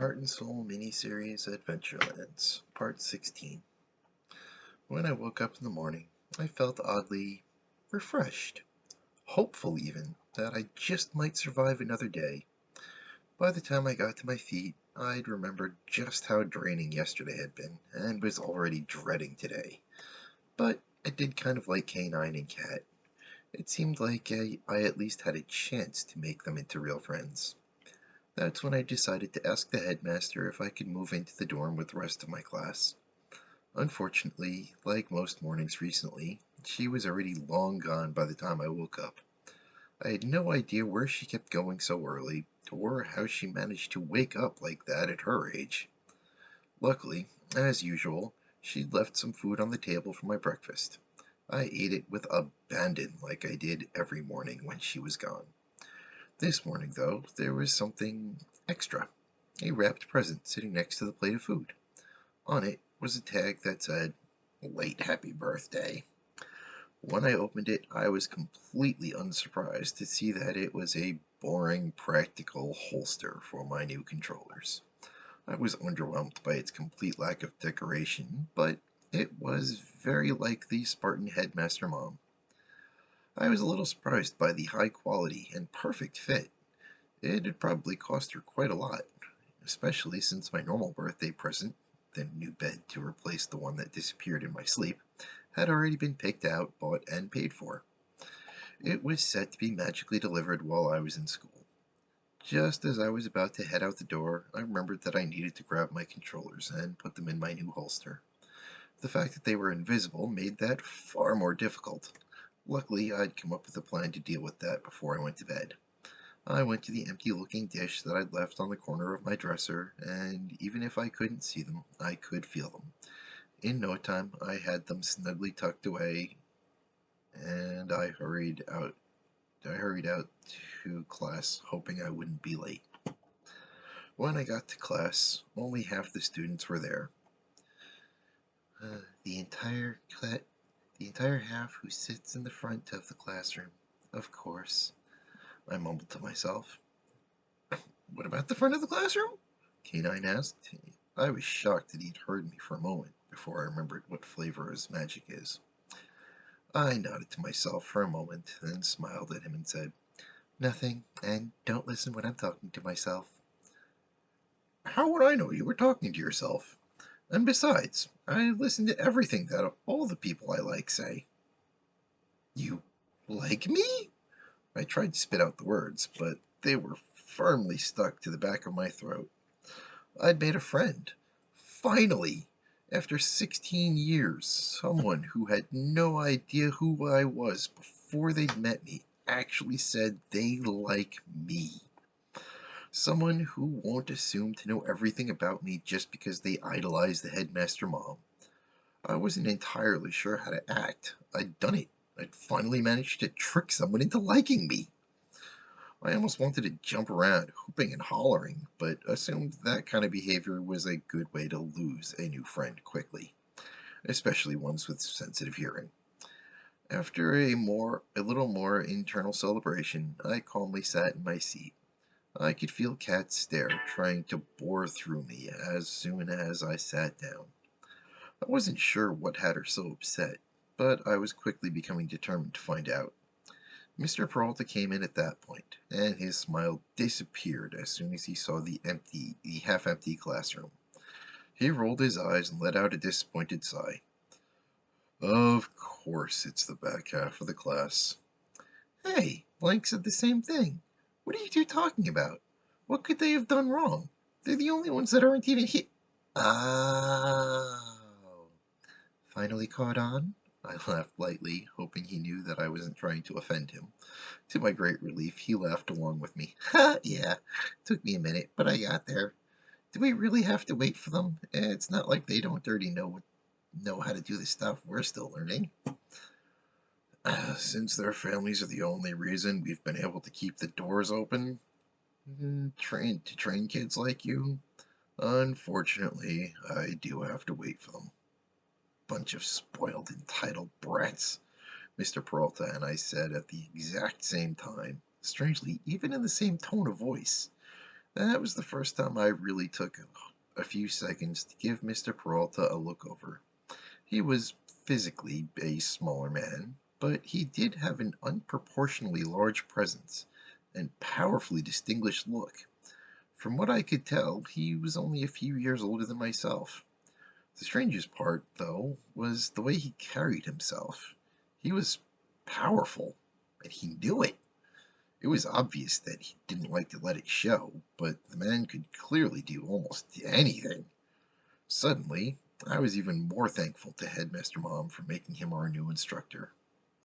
Heart and Soul miniseries Adventurelands, Part 16. When I woke up in the morning, I felt oddly refreshed, hopeful even, that I just might survive another day. By the time I got to my feet, I'd remembered just how draining yesterday had been, and was already dreading today. But I did kind of like K9 and Cat. It seemed like I at least had a chance to make them into real friends. That's when I decided to ask the headmaster if I could move into the dorm with the rest of my class. Unfortunately, like most mornings recently, she was already long gone by the time I woke up. I had no idea where she kept going so early, or how she managed to wake up like that at her age. Luckily, as usual, she'd left some food on the table for my breakfast. I ate it with abandon like I did every morning when she was gone. This morning, though, there was something extra. A wrapped present sitting next to the plate of food. On it was a tag that said, "Late happy birthday." When I opened it, I was completely unsurprised to see that it was a boring, practical holster for my new controllers. I was underwhelmed by its complete lack of decoration, but it was very like the Spartan Headmaster Mom. I was a little surprised by the high quality and perfect fit. It had probably cost her quite a lot, especially since my normal birthday present, the new bed to replace the one that disappeared in my sleep, had already been picked out, bought, and paid for. It was set to be magically delivered while I was in school. Just as I was about to head out the door, I remembered that I needed to grab my controllers and put them in my new holster. The fact that they were invisible made that far more difficult. Luckily, I'd come up with a plan to deal with that before I went to bed. I went to the empty-looking dish that I'd left on the corner of my dresser, and even if I couldn't see them, I could feel them. In no time, I had them snugly tucked away, and I hurried out to class, hoping I wouldn't be late. When I got to class, only half the students were there. Uh, the entire cla- the entire half who sits in the front of the classroom, of course, I mumbled to myself. What about the front of the classroom? K9 asked. I was shocked that he'd heard me for a moment before I remembered what flavor his magic is. I nodded to myself for a moment, then smiled at him and said, "Nothing, and don't listen when I'm talking to myself." "How would I know you were talking to yourself? And besides, I listen to everything that all the people I like say." "You like me?" I tried to spit out the words, but they were firmly stuck to the back of my throat. I'd made a friend. Finally! After 16 years, someone who had no idea who I was before they'd met me actually said they like me. Someone who won't assume to know everything about me just because they idolize the headmaster mom. I wasn't entirely sure how to act. I'd done it. I'd finally managed to trick someone into liking me. I almost wanted to jump around, whooping and hollering, but assumed that kind of behavior was a good way to lose a new friend quickly, especially ones with sensitive hearing. After a little more internal celebration, I calmly sat in my seat. I could feel Kat's stare trying to bore through me as soon as I sat down. I wasn't sure what had her so upset, but I was quickly becoming determined to find out. Mr. Peralta came in at that point, and his smile disappeared as soon as he saw the half-empty classroom. He rolled his eyes and let out a disappointed sigh. Of course it's the back half of the class. Hey, Blank said the same thing. What are you two talking about? What could they have done wrong? They're the only ones that aren't even here. Oh. Finally caught on? I laughed lightly, hoping he knew that I wasn't trying to offend him. To my great relief, he laughed along with me. Ha, yeah, took me a minute, but I got there. Do we really have to wait for them? It's not like they don't already know how to do the stuff we're still learning. Since their families are the only reason we've been able to keep the doors open, train kids like you, unfortunately, I do have to wait for them. Bunch of spoiled, entitled brats, Mr. Peralta and I said at the exact same time, strangely, even in the same tone of voice. That was the first time I really took a few seconds to give Mr. Peralta a look over. He was physically a smaller man, but he did have an unproportionately large presence and powerfully distinguished look. From what I could tell, he was only a few years older than myself. The strangest part, though, was the way he carried himself. He was powerful, and he knew it. It was obvious that he didn't like to let it show, but the man could clearly do almost anything. Suddenly, I was even more thankful to Headmaster Mom for making him our new instructor.